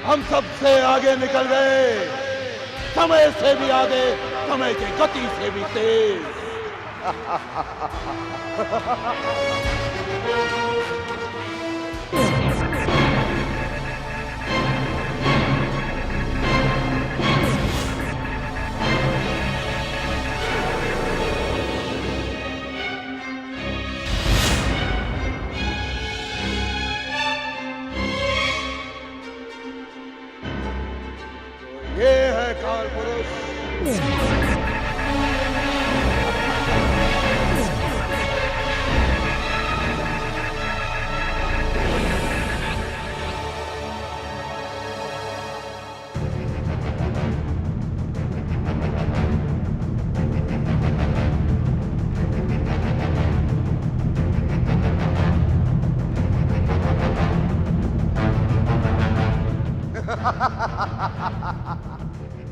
हम सबसे आगे निकल गए, समय से भी आगे, समय की गति से भी तेज। ये है काल पुरुष।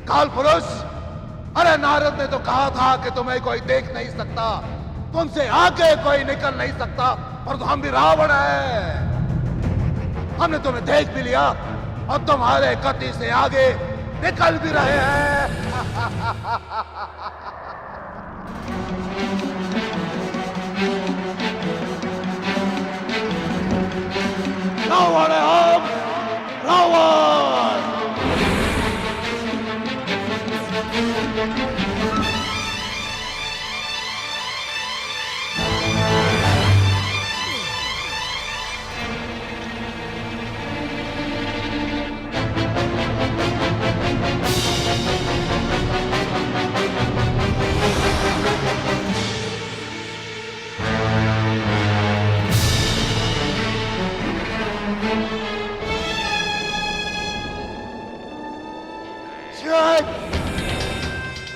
काल पुरुष, अरे नारद ने तो कहा था कि तुम्हें कोई देख नहीं सकता, तुमसे आगे कोई निकल नहीं सकता, पर तो हम भी रावण हैं। हमने तुम्हें देख भी लिया और तुम्हारे गति से आगे निकल भी रहे हैं। रावण है हम, रावण।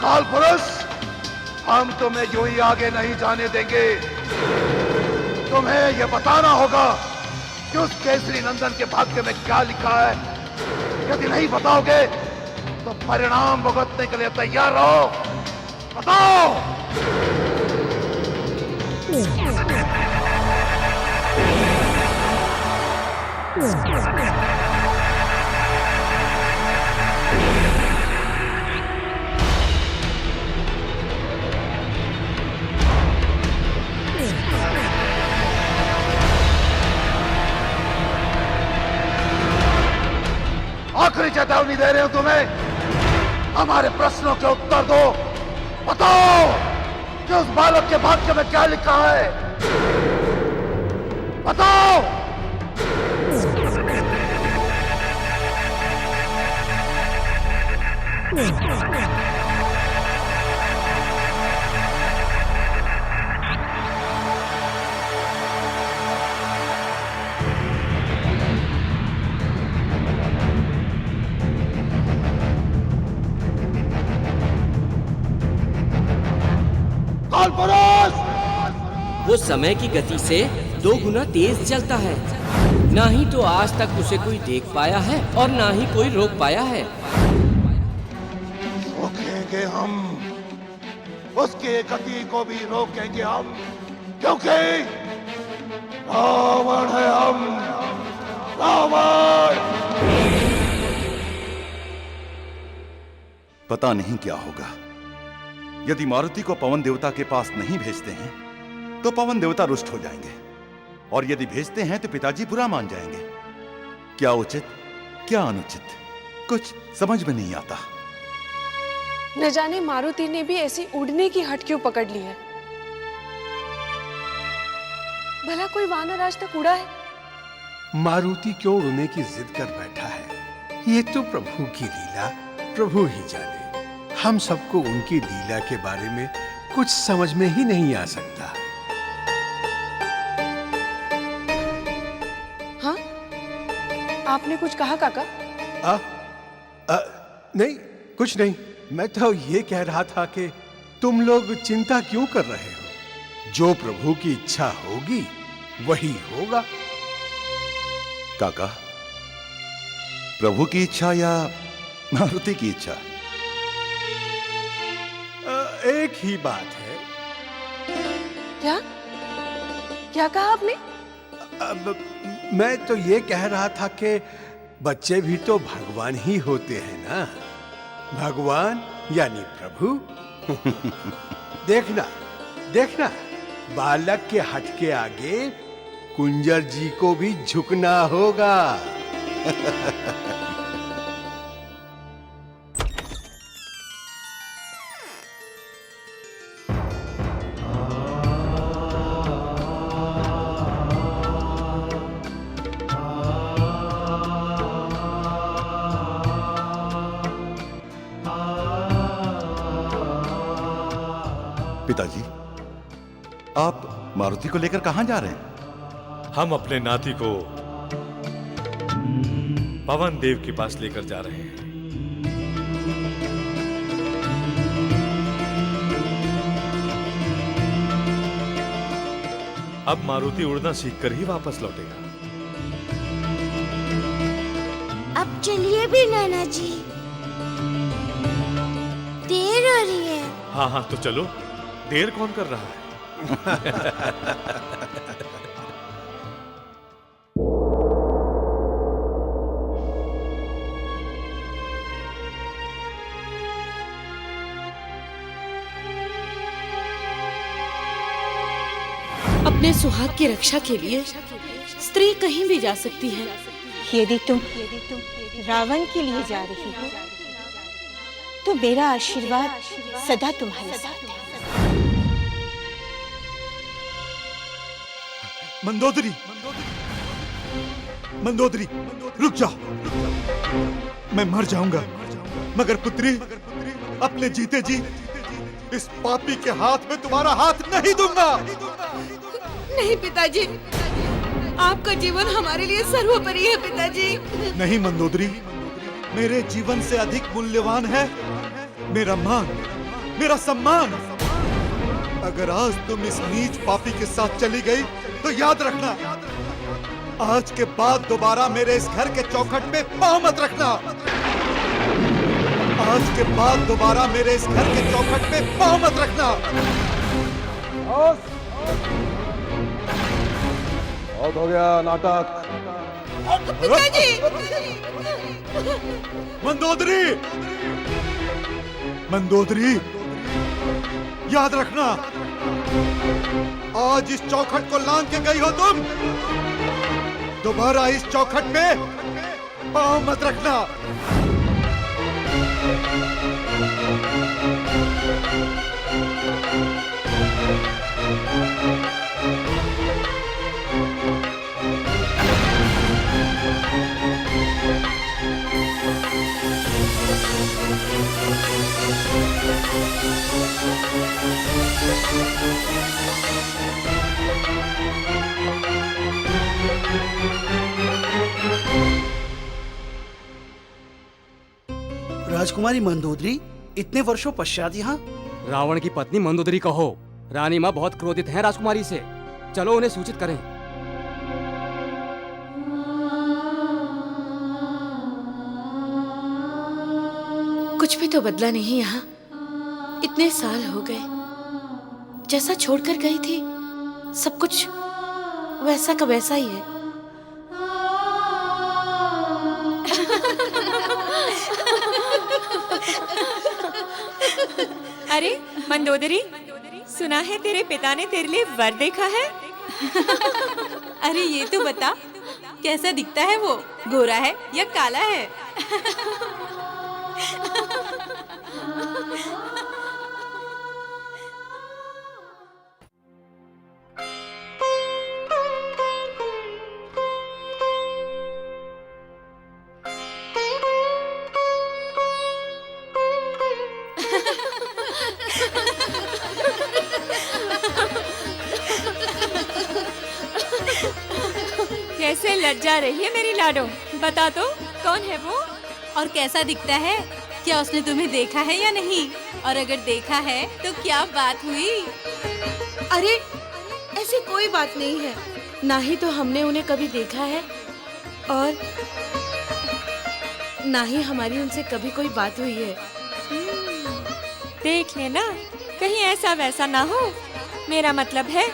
काल पुरुष, हम तुम्हें यूं ही आगे नहीं जाने देंगे। तुम्हें यह बताना होगा कि उस केसरी नंदन के भाग्य में क्या लिखा है। यदि नहीं बताओगे तो परिणाम भुगतने के लिए तैयार रहो। बताओ। आखिरी चेतावनी दे रहे हो तुम्हें, हमारे प्रश्नों के उत्तर दो। बताओ कि उस बालक के भाग्य में क्या लिखा है। बताओ। वो समय की गति से 2 गुना तेज चलता है। ना ही तो आज तक उसे कोई देख पाया है और ना ही कोई रोक पाया है। रोकेंगे हम, उसके गति को भी रोकेंगे हम, क्योंकि रावण है हम, रावण। पता नहीं क्या होगा। यदि मारुति को पवन देवता के पास नहीं भेजते हैं तो पवन देवता रुष्ट हो जाएंगे, और यदि भेजते हैं तो पिताजी बुरा मान जाएंगे। क्या उचित, क्या अनुचित, कुछ समझ में नहीं आता। न जाने मारुति ने भी ऐसी उड़ने की हट क्यों पकड़ ली है। भला कोई वानर आज तक उड़ा है? मारुति क्यों उड़ने की जिद कर बैठा है, ये तो प्रभु की लीला प्रभु ही जाने। हम सबको उनकी लीला के बारे में कुछ समझ में ही नहीं आ सकता। हाँ, आपने कुछ कहा काका? नहीं, कुछ नहीं। मैं तो ये कह रहा था कि तुम लोग चिंता क्यों कर रहे हो। जो प्रभु की इच्छा होगी वही होगा। काका, प्रभु की इच्छा या मारुति की इच्छा? एक ही बात है। क्या क्या कहा आपने? अब मैं तो ये कह रहा था कि बच्चे भी तो भगवान ही होते हैं ना। भगवान यानी प्रभु। देखना देखना, बालक के हट के आगे कुंजर जी को भी झुकना होगा। पिताजी, आप मारुति को लेकर कहां जा रहे हैं? हम अपने नाती को पवन देव के पास लेकर जा रहे हैं। अब मारुति उड़ना सीखकर ही वापस लौटेगा। अब चलिए भी नाना जी, देर हो रही है। हाँ हाँ तो चलो, देर कौन कर रहा है? अपने सुहाग की रक्षा के लिए स्त्री कहीं भी जा सकती है। यदि तुम रावण के लिए जा रही हो तो मेरा आशीर्वाद सदा तुम्हारे साथ है। मंदोदरी, मंदोदरी, रुक जा। मैं मर जाऊंगा मगर पुत्री, अपने जीते जी इस पापी के हाथ में तुम्हारा हाथ नहीं दूंगा। नहीं पिताजी, आपका जीवन हमारे लिए सर्वोपरि है पिताजी। नहीं मंदोदरी, मेरे जीवन से अधिक मूल्यवान है मेरा मान, मेरा सम्मान। अगर आज तुम इस नीच पापी के साथ चली गई तो याद रखना, आज के बाद दोबारा मेरे इस घर के चौखट पे पांव मत रखना। आज के बाद दोबारा मेरे इस घर के चौखट पे पांव मत रखना। बहुत हो गया नाटक। पिताजी! मंदोदरी, मंदोदरी, याद रखना, आज इस चौखट को लांघ के गई हो तुम, दोबारा इस चौखट पे पांव मत रखना। राजकुमारी मंदोदरी, इतने वर्षों पश्चात यहाँ? रावण की पत्नी मंदोदरी कहो। रानी माँ बहुत क्रोधित हैं राजकुमारी से। चलो उन्हें सूचित करें। कुछ भी तो बदला नहीं यहाँ। इतने साल हो गए, जैसा छोड़कर गई थी सब कुछ वैसा का वैसा ही है। अरे मंदोदरी, सुना है तेरे पिता ने तेरे लिए वर देखा है। अरे ये तो बता, कैसा दिखता है वो? गोरा है या काला है? कैसे लज्जा रही है मेरी लाडो, बता तो कौन है वो और कैसा दिखता है? क्या उसने तुम्हें देखा है या नहीं? और अगर देखा है तो क्या बात हुई? अरे ऐसी कोई बात नहीं है, ना ही तो हमने उन्हें कभी देखा है और ना ही हमारी उनसे कभी कोई बात हुई है। देख लेना, कहीं ऐसा वैसा ना हो। मेरा मतलब है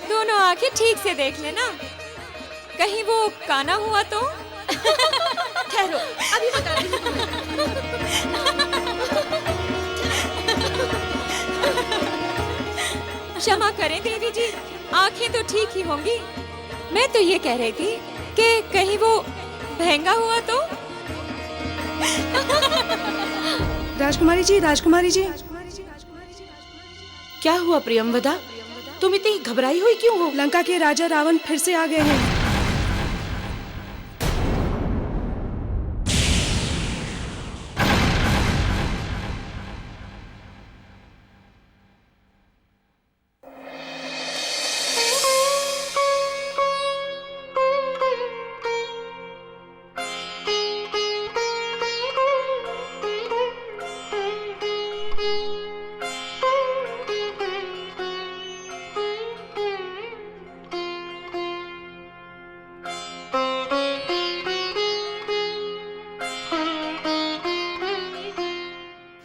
दोनों आंखें ठीक से देख लेना। कहीं वो काना हुआ तो? ठहरो, अभी बता रही हूँ। क्षमा करें देवी जी, आंखें तो ठीक ही होंगी। मैं तो ये कह रही थी कि कहीं वो महंगा हुआ तो? राजकुमारी जी, राजकुमारी जी, क्या हुआ प्रियंवदा? तुम इतनी घबराई हुई क्यों हो? लंका के राजा रावण फिर से आ गए हैं।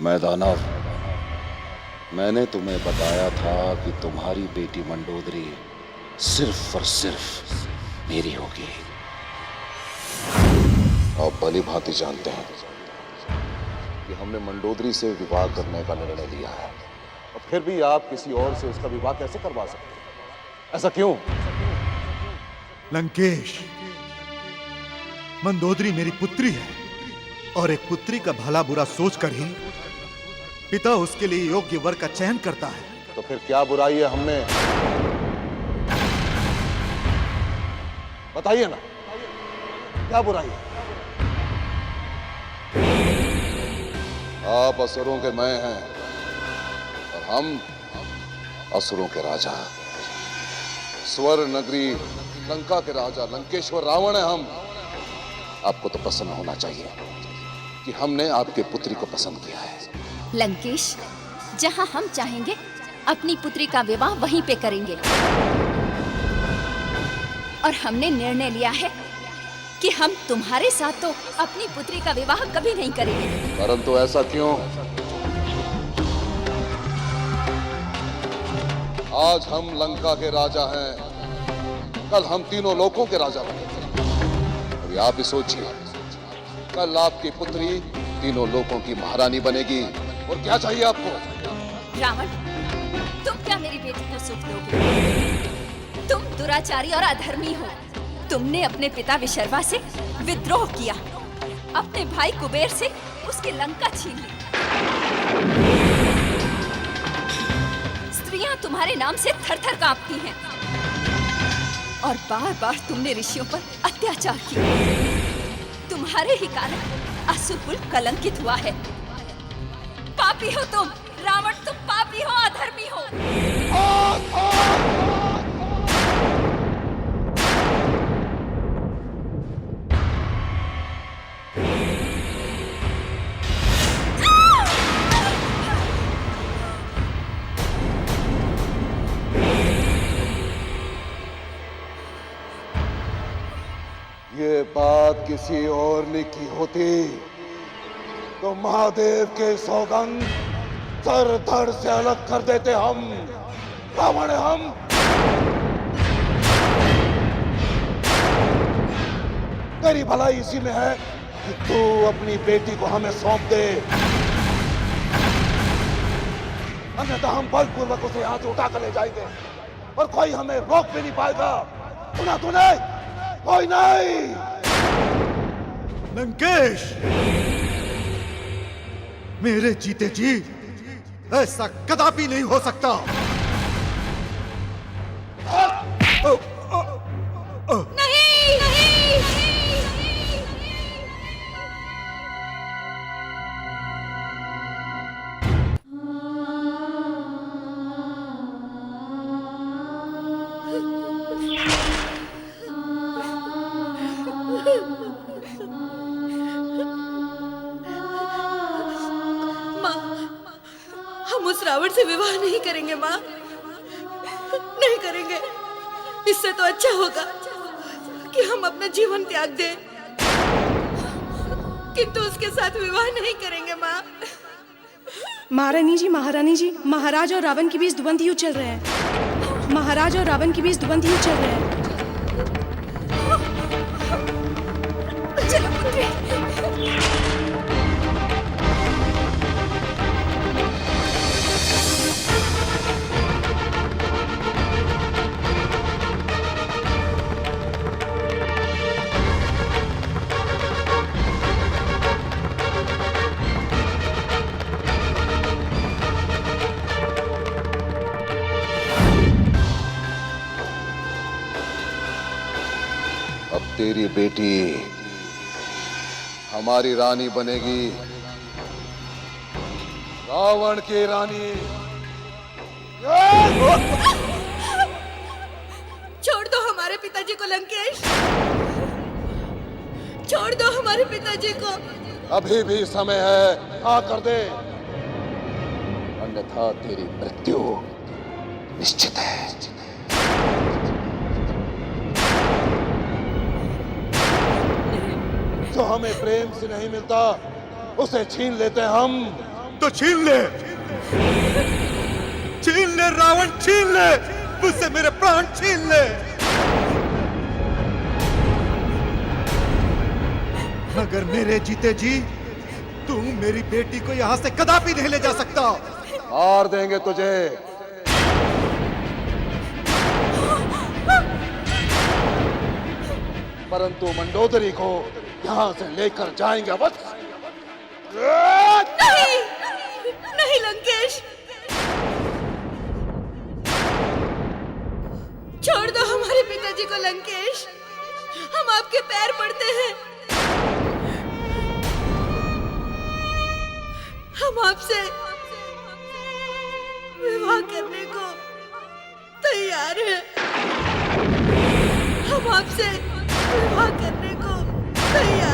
मैं दानव, मैंने तुम्हें बताया था कि तुम्हारी बेटी मंडोदरी सिर्फ और सिर्फ मेरी होगी। आप भली भांति जानते हैं कि हमने मंडोदरी से विवाह करने का निर्णय लिया है, और फिर भी आप किसी और से उसका विवाह कैसे करवा सकते हैं? ऐसा क्यों? लंकेश, मंदोदरी मेरी पुत्री है, और एक पुत्री का भला बुरा सोचकर ही पिता उसके लिए योग्य वर का चयन करता है। तो फिर क्या बुराई है हमने? बताइए ना, क्या बुराई है? आप असुरों के मैं हैं और हम असुरों के राजा। स्वर नगरी लंका के राजा लंकेश्वर रावण है हम। आपको तो प्रसन्न होना चाहिए कि हमने आपके पुत्री को पसंद किया है। लंकेश, जहां हम चाहेंगे अपनी पुत्री का विवाह वहीं पे करेंगे, और हमने निर्णय लिया है कि हम तुम्हारे साथ तो अपनी पुत्री का विवाह कभी नहीं करेंगे। परंतु ऐसा क्यों? आज हम लंका के राजा हैं, कल हम तीनों लोकों के राजा बनेंगे। अभी आप ही सोचिए, कल आपकी पुत्री तीनों लोकों की महारानी बनेगी, और क्या चाहिए आपको? रावण, तुम क्या मेरी बेटी को सुख दोगे? तुम दुराचारी और अधर्मी हो। तुमने अपने पिता विशर्वा से विद्रोह किया, अपने भाई कुबेर से उसकी लंका छीन ली। स्त्रियां तुम्हारे नाम से थर-थर कांपती हैं, और बार-बार तुमने ऋषियों पर अत्याचार किया। तुम्हारे ही कारण असुरकुल कलंकित हुआ है। पापी हो तुम रावण, तुम पापी हो, अधर्मी हो। ये बात किसी और ने की होती तो महादेव के सौगंध सर धड़ से अलग कर देते हम। रावण है हम। तेरी भलाई इसी में है कि तू अपनी बेटी को हमें सौंप दे, अन्यथा हम बलपूर्वक उसे यहाँ से उठा कर ले जाएंगे और कोई हमें रोक भी नहीं पाएगा। सुना तूने? कोई नहीं। लंकेश, मेरे जीते जी ऐसा कदापि नहीं हो सकता। नहीं, नहीं। हम उस रावण से विवाह नहीं करेंगे माँ, नहीं करेंगे। इससे तो अच्छा होगा कि हम अपना जीवन त्याग दें, किंतु उसके साथ विवाह नहीं करेंगे माँ। महारानी जी, महाराज और रावण के बीच द्वंद्व युद्ध चल रहे हैं। महाराज और रावण के बीच द्वंद्व युद्ध चल रहे हैं। अब तेरी बेटी हमारी रानी बनेगी, रावण की रानी। छोड़ दो हमारे पिताजी को लंकेश, छोड़ दो हमारे पिताजी को। अभी भी समय है, हाँ कर दे, अन्यथा तेरी मृत्यु निश्चित है। जो हमें प्रेम से नहीं मिलता उसे छीन लेते हम। तो छीन ले, छीन ले रावण, छीन ले मुझसे, मेरे प्राण छीन ले। मगर मेरे जीते जी तू मेरी बेटी को यहां से कदापि नहीं ले जा सकता। मार देंगे तुझे। परंतु मंडोदरी को यहां से लेकर जाएंगे बस। नहीं, नहीं लंकेश, छोड़ दो हमारे पिताजी को लंकेश, हम आपके पैर पड़ते हैं। हम आपसे विवाह करने को तैयार हैं। हम आपसे विवाह करने को तैयार